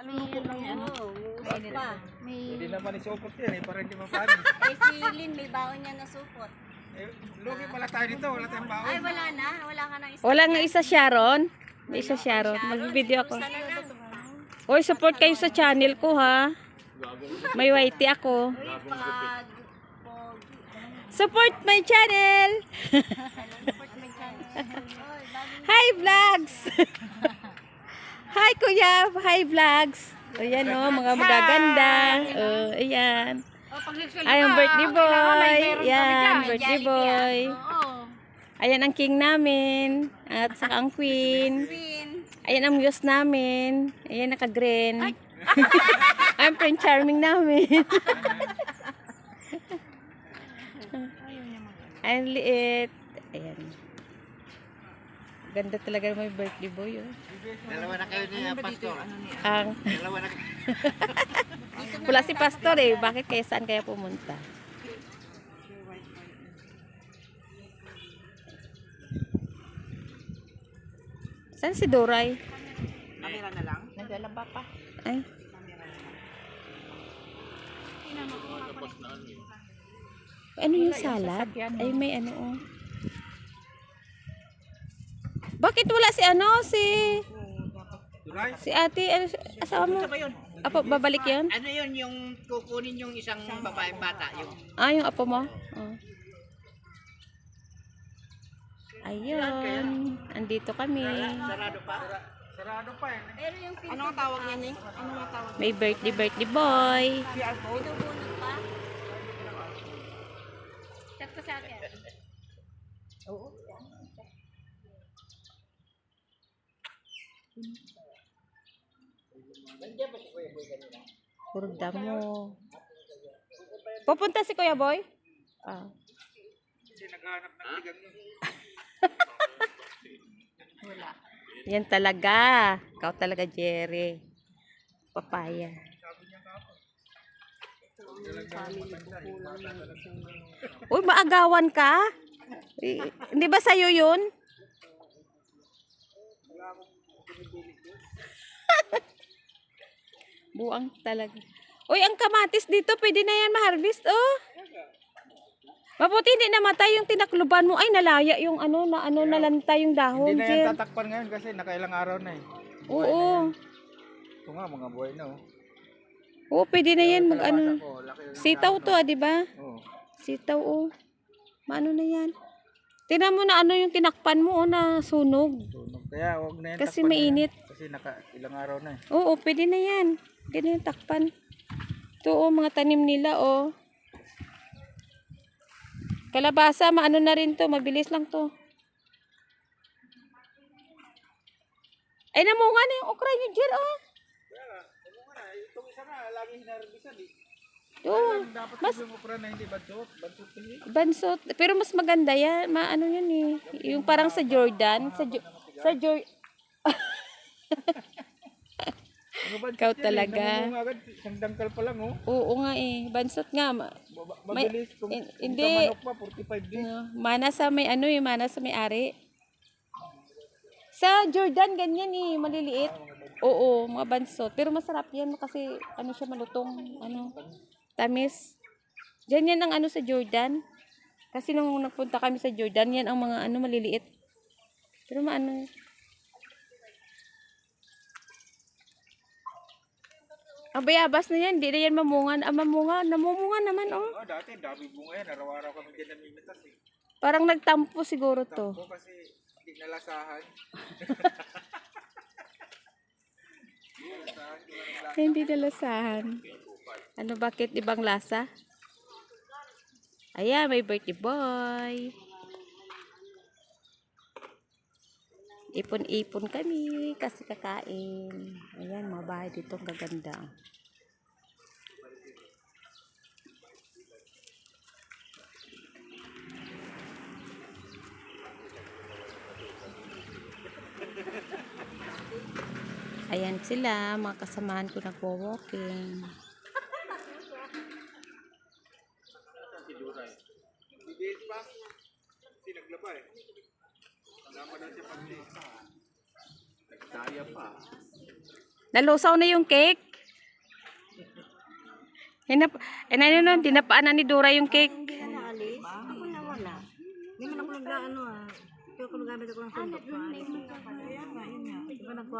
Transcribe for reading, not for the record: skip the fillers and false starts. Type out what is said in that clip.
Lukot ng ano. May pa. Hindi naman isupot yan para hindi mapano. Si Lynn, may baon niya na supot. Lugi pala tayo dito, wala tayong baon. Ay, wala na. Wala ka nang isa. Wala nga isa Sharon. May isa Sharon. Mag-video ako. Hoy, support kayo sa channel ko ha. May whitey ako. Support my channel. Hi vlogs. Hi kuya, hi vlogs. Ayan o, mga magaganda. Ayan. Ay, ang birthday boy. Ayan, birthday boy. Ayan ang king namin. At saka ang queen. Ayan ang muse namin. Ayan naka-green. Ang Prince Charming namin. Ang liit. Ayan. Ganda talaga may birthday boy. Oh. Dalawa na kayo niya, pastor. Dalawa na kayo. Wala si pastor eh. Bakit kaya saan kaya pumunta? Saan si Doray? Kamera na lang. Naglalaba pa. Ay. Ano yung salad? Ay, may ano oh. Bakit wala si ano? Si ate, ano, asawa mo? Apo, babalik yun? Ano yun yung kukunin yung isang babaeng bata? Yung... Yung apo mo? Oh. Ayun. Andito kami. Sarado pa? Sarado pa eh. Pero yung Ano ang tawag niya ni? Ano ang tawag? May birthday boy. pinubunot pa. Chat ko sa akin. Oo. Puro damo. Pupunta si Kuya Boy? Kasi naghahanap ng tigang yun. Wala. Yan talaga. Ikaw talaga, Jerry. Papaya. Uy, maagawan ka? Hindi ba sa'yo yun? Buang talaga. Uy, ang kamatis dito, pwede na yan ma-harvest, oh. Mabuti hindi namatay yung tinakluban mo. Ay, nalaya yung ano, nalanta yung dahon. Hindi na Jen. yan tatakpan ngayon kasi nakailang araw na eh. Oo. Ito nga, mga buhay na oh. Oo, pwede na yan. Mag-ano. Laki yung Sitaw to, di ba? oh. Sitaw, oh. Maano na yan. Tingnan mo na ano yung tinakpan mo, oh, na sunog. Tunog. Kaya huwag na yan Kasi takpan mainit. yan. Kasi nakailang araw na eh. Oo, pwede na yan. Pwede na yung takpan. Ito, oh, mga tanim nila, oh. Kalabasa, maano na rin to. Mabilis lang to. Ay, namunga na yung okra nyo, Jer, oh. Itong isa na, lagi hinarbisan eh. Oo. Dapat yung okra na hindi bansot. Bansot kasi. Bansot. Pero mas maganda yan. Maano yan eh. Yung parang sa Jordan. Sa Jordan. Ikaw talaga. Isang dangkal pa lang oh. Oo nga eh. Bansot nga. Mabilis. Kung Hindi. manok pa, 45 days. No, mana sa may ano eh. Mana sa may ari. Sa Jordan, ganyan eh. Maliliit. Oo, mga bansot. Pero masarap yan kasi ano siya malutong. Ano, tamis. Diyan yan ang ano sa Jordan. Kasi nung nagpunta kami sa Jordan, yan ang mga ano maliliit. Pero maano. Ang bayabas na yan, hindi na yan mamunga. Mamunga, namumunga naman oh. Oh, dati dami bunga yan. Araw-araw kami din namimitas eh. Parang nagtampo siguro to. Tampo kasi hindi nalasahan. Hindi nalasahan. Ano bakit ibang lasa? Ayan, may birthday boy. Ipon-ipon kami kasi kakain. Ayan, mga bahay dito ang gaganda. Ayan sila, mga kasamahan ko nagwo-walking. Bigay pa. Kasi naglaba eh. Naman na siya pag-lis. Nagsaya pa. Nalusaw na yung cake. Dinapaan na ni Dora yung cake. Hindi ka naalis? Ako na wala. Hindi man ako nag-ano ah. Kaya ako nagamit ako ng sundok. Kaya nga, yun nga. Diba nagkuha